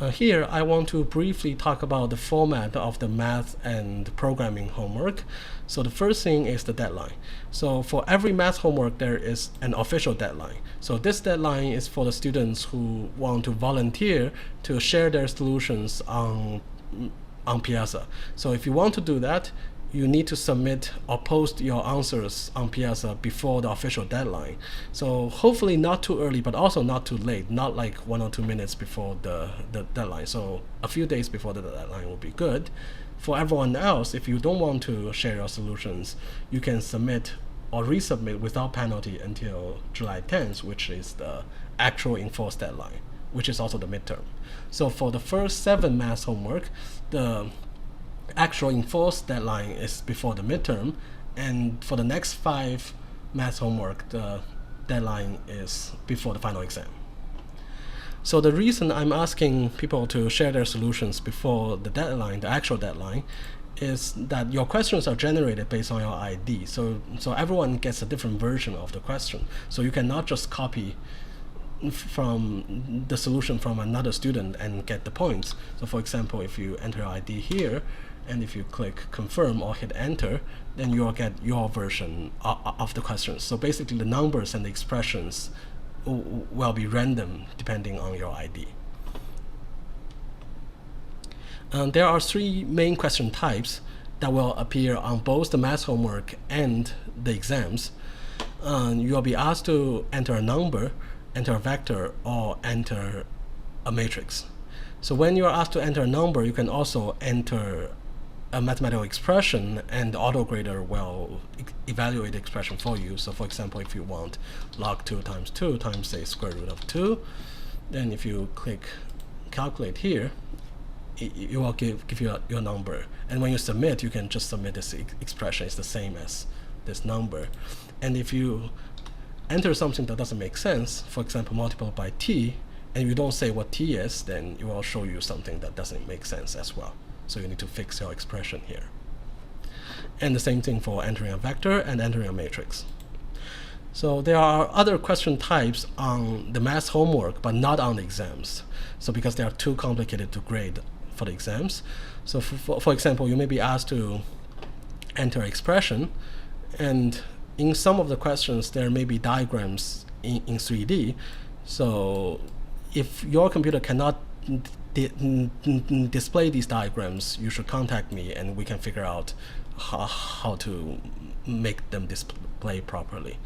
Here, I want to briefly talk about the format of the math and programming homework. So the first thing is the deadline. So for every math homework, there is an official deadline. So this deadline is for the students who want to volunteer to share their solutions on Piazza. So if you want to do that, you need to submit or post your answers on Piazza before the official deadline. So hopefully not too early, but also not too late, not like 1 or 2 minutes before the deadline. So a few days before the deadline will be good. For everyone else, if you don't want to share your solutions, you can submit or resubmit without penalty until July 10th, which is the actual enforced deadline, which is also the midterm. So for the first 7 math homework, the actual enforced deadline is before the midterm, and for the next 5 math homework, the deadline is before the final exam. So the reason I'm asking people to share their solutions before the deadline, the actual deadline, is that your questions are generated based on your ID. So everyone gets a different version of the question. So you cannot just copy from the solution from another student and get the points. So for example, if you enter your ID here, and if you click confirm or hit enter, then you'll get your version of the questions. So basically the numbers and the expressions will be random depending on your ID. There are 3 main question types that will appear on both the math homework and the exams. You'll be asked to enter a number, enter a vector, or enter a matrix. So when you are asked to enter a number, you can also enter a mathematical expression, and the autograder will evaluate the expression for you. So for example, if you want log 2 times 2 times, say, square root of 2, then if you click calculate here, it will give you your number. And when you submit, you can just submit this expression. It's the same as this number. And if you enter something that doesn't make sense, for example, multiply by t, and you don't say what t is, then it will show you something that doesn't make sense as well. So you need to fix your expression here. And the same thing for entering a vector and entering a matrix. So there are other question types on the math homework, but not on the exams. So because they are too complicated to grade for the exams. So for example, you may be asked to enter expression, and in some of the questions, there may be diagrams in 3D. So if your computer cannot display these diagrams, you should contact me and we can figure out how to make them display properly.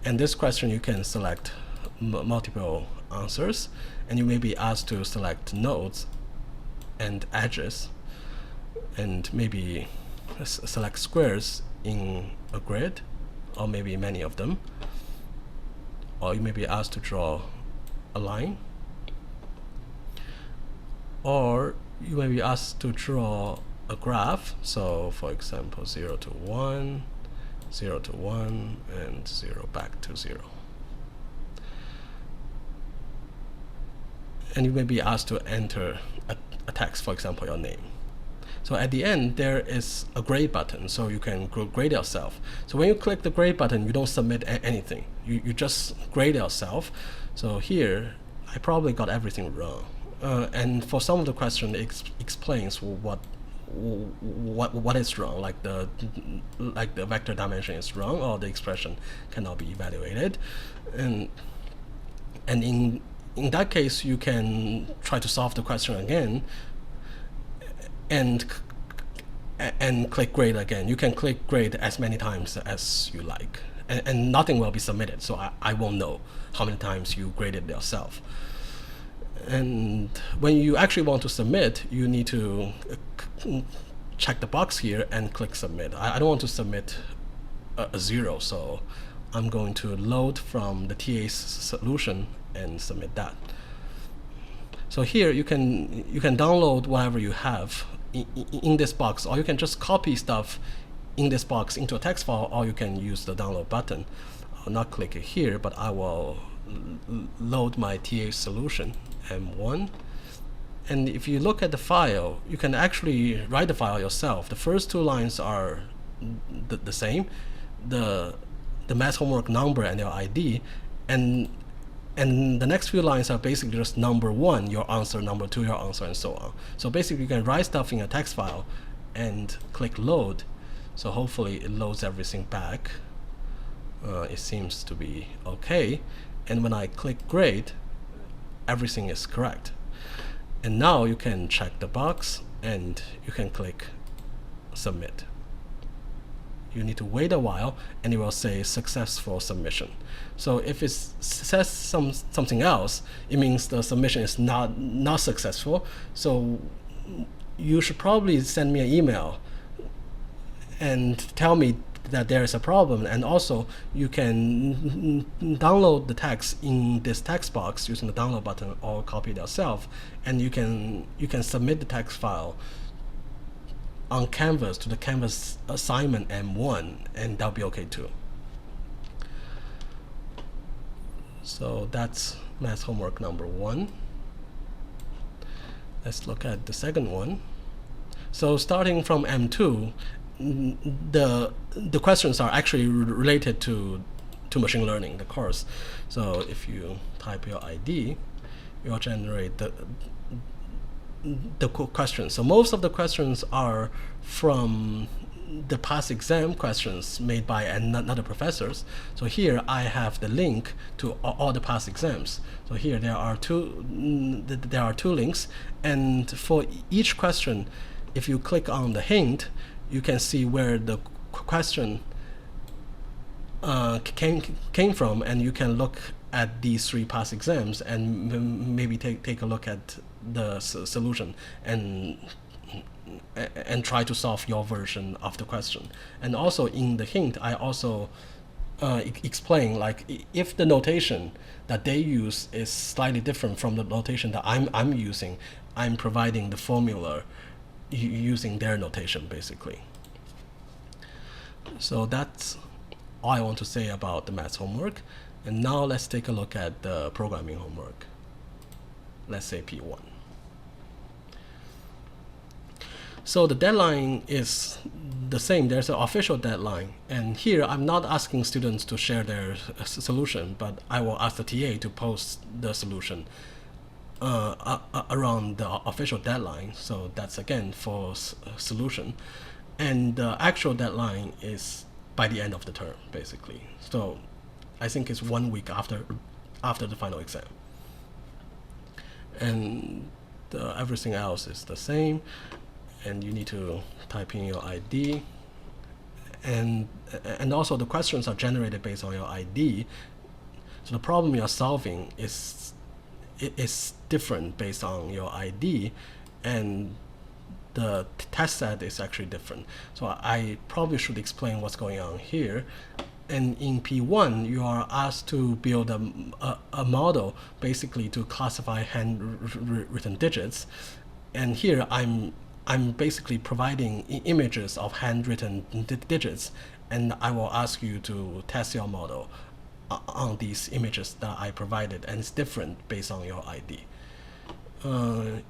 And this question, you can select multiple answers, and you may be asked to select nodes and edges, and maybe select squares in a grid, or maybe many of them. Or you may be asked to draw a line, or you may be asked to draw a graph. So for example, 0 to 1, 0 to 1, and 0 back to 0. And you may be asked to enter a text, for example, your name. So at the end, there is a grade button, so you can grade yourself. So when you click the grade button, you don't submit anything. You just grade yourself. So here, I probably got everything wrong. And for some of the question, it explains what is wrong, like the vector dimension is wrong, or the expression cannot be evaluated. And in that case, you can try to solve the question again, and click grade again. You can click grade as many times as you like, and nothing will be submitted, so I won't know how many times you graded yourself. And when you actually want to submit, you need to check the box here and click submit. I don't want to submit a 0, so I'm going to load from the TA's solution and submit that. So here you can download whatever you have in this box, or you can just copy stuff in this box into a text file, or you can use the download button. I'll not click it here, but I will load my TA solution, M1. And if you look at the file, you can actually write the file yourself. The first 2 lines are the same, the math homework number and your ID, and And the next few lines are basically just number 1, your answer, number 2, your answer, and so on. So basically you can write stuff in a text file and click load. So hopefully it loads everything back. It seems to be okay. And when I click grade, everything is correct. And now you can check the box and you can click submit. You need to wait a while and it will say successful submission. So if it says something else, it means the submission is not successful. So you should probably send me an email and tell me that there is a problem. And also you can download the text in this text box using the download button or copy it yourself, and you can submit the text file on Canvas to the Canvas assignment M1, and that'll be okay too. So that's math homework number 1. Let's look at the second one. So starting from M2, the questions are actually related to machine learning, the course. So if you type your ID, it will generate the questions. So most of the questions are from the past exam questions made by another professors. So here I have the link to all the past exams. So here there are two links, and for each question, if you click on the hint, you can see where the question came from, and you can look at these 3 past exams and maybe take a look at the solution and try to solve your version of the question. And also in the hint, I also explain, like, if the notation that they use is slightly different from the notation that I'm using, I'm providing the formula using their notation basically. So that's all I want to say about the maths homework. And now let's take a look at the programming homework. Let's say P1. So the deadline is the same. There's an official deadline. And here I'm not asking students to share their solution, but I will ask the TA to post the solution around the official deadline. So that's again for solution. And the actual deadline is by the end of the term, basically. So I think it's 1 week after the final exam. And everything else is the same. And you need to type in your ID. And also the questions are generated based on your ID. So the problem you're solving is different based on your ID, and the test set is actually different. So I probably should explain what's going on here. And in P1, you are asked to build a model basically to classify handwritten digits. And here I'm basically providing images of handwritten digits, and I will ask you to test your model on these images that I provided, and it's different based on your ID.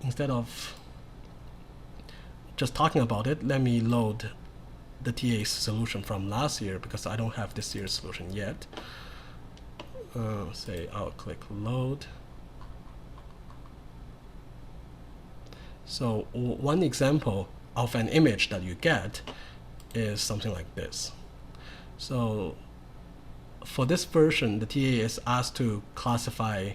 Instead of just talking about it, let me load the TA's solution from last year, because I don't have this year's solution yet. Say I'll click load. So one example of an image that you get is something like this. So for this version, the TA is asked to classify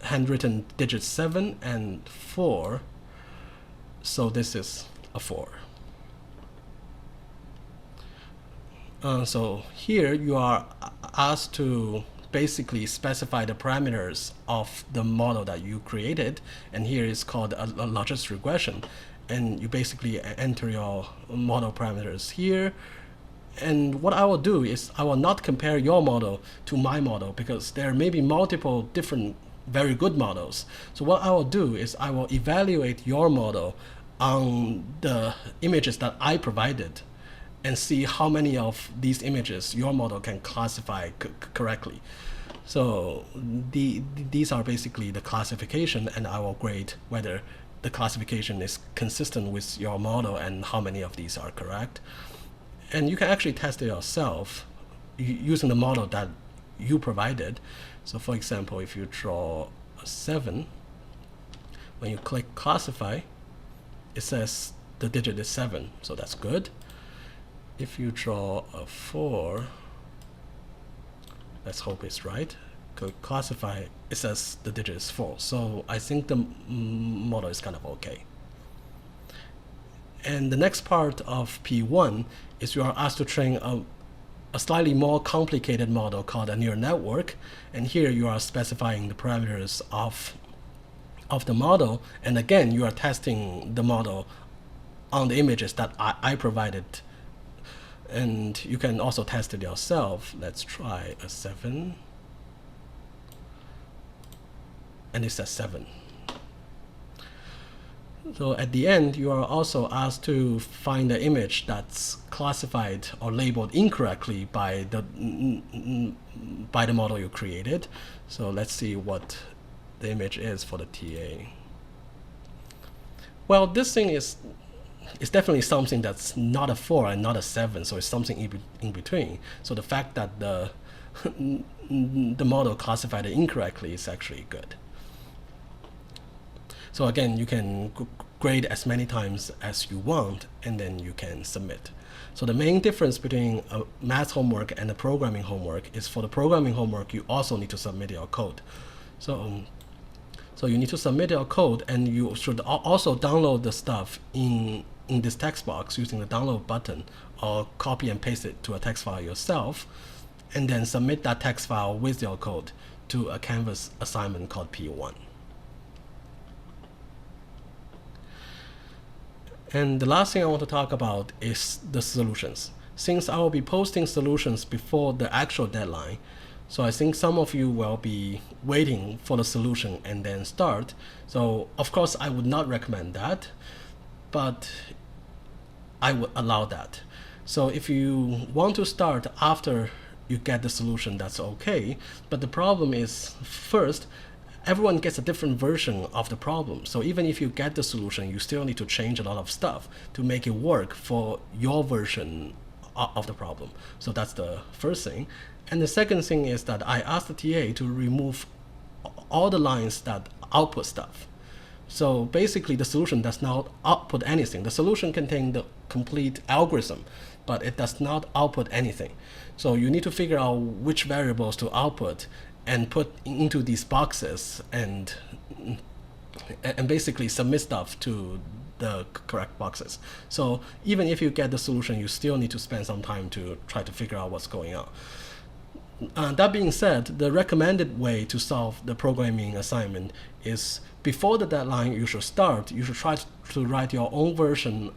handwritten digits 7 and 4. So this is a 4. So here you are asked to basically specify the parameters of the model that you created, and here is called a logistic regression. And you basically enter your model parameters here. And what I will do is I will not compare your model to my model, because there may be multiple different very good models. So what I will do is I will evaluate your model on the images that I provided, and see how many of these images your model can classify correctly. So these are basically the classification, and I will grade whether the classification is consistent with your model and how many of these are correct. And you can actually test it yourself using the model that you provided. So for example, if you draw a 7, when you click classify, it says the digit is 7, so that's good. If you draw a 4, let's hope it's right. Click classify, it says the digit is 4. So I think the model is kind of okay. And the next part of P1 is you are asked to train a slightly more complicated model called a neural network. And here you are specifying the parameters of the model. And again, you are testing the model on the images that I provided. And you can also test it yourself. Let's try a 7. And it says 7. So at the end, you are also asked to find an image that's classified or labeled incorrectly by the model you created. So let's see what the image is for the TA. Well, this thing is definitely something that's not a 4 and not a 7, so it's something in between. So the fact that the model classified it incorrectly is actually good. So again, you can grade as many times as you want, and then you can submit. So the main difference between a math homework and a programming homework is for the programming homework, you also need to submit your code. So you need to submit your code, and you should also download the stuff in this text box using the download button, or copy and paste it to a text file yourself, and then submit that text file with your code to a Canvas assignment called P1. And the last thing I want to talk about is the solutions. Since I will be posting solutions before the actual deadline, so I think some of you will be waiting for the solution and then start. So of course I would not recommend that, but I would allow that. So if you want to start after you get the solution, that's okay. But the problem is, first, everyone gets a different version of the problem. So even if you get the solution, you still need to change a lot of stuff to make it work for your version of the problem. So that's the first thing. And the second thing is that I asked the TA to remove all the lines that output stuff. So basically the solution does not output anything. The solution contains the complete algorithm, but it does not output anything. So you need to figure out which variables to output and put into these boxes, and basically submit stuff to the correct boxes. So even if you get the solution, you still need to spend some time to try to figure out what's going on. That being said, the recommended way to solve the programming assignment is before the deadline you should start, you should try to write your own version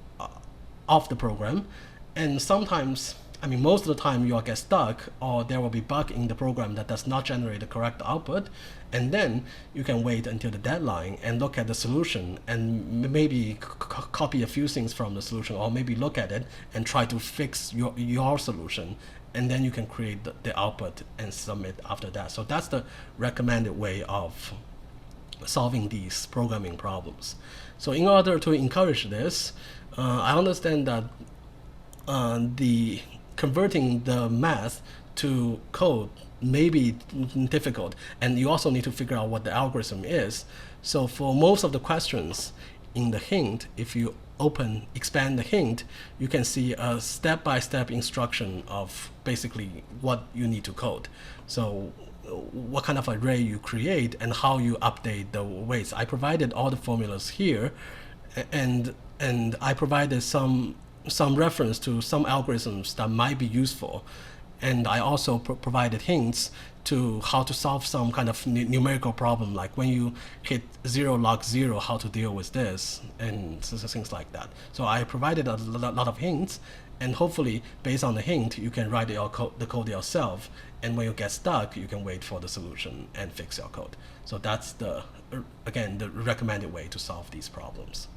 of the program. And sometimes, I mean, most of the time you'll get stuck, or there will be bug in the program that does not generate the correct output. And then you can wait until the deadline and look at the solution and maybe copy a few things from the solution, or maybe look at it and try to fix your solution. And then you can create the output and submit after that. So that's the recommended way of solving these programming problems. So in order to encourage this, I understand that the converting the math to code may be difficult, and you also need to figure out what the algorithm is. So for most of the questions in the hint, if you expand the hint, you can see a step-by-step instruction of basically what you need to code. So what kind of array you create and how you update the weights. I provided all the formulas here, and I provided some reference to some algorithms that might be useful. And I also provided hints to how to solve some kind of numerical problem, like when you hit 0 log 0, how to deal with this, and things like that. So I provided a lot of hints, and hopefully based on the hint, you can write the code yourself. And when you get stuck, you can wait for the solution and fix your code. So that's again, the recommended way to solve these problems.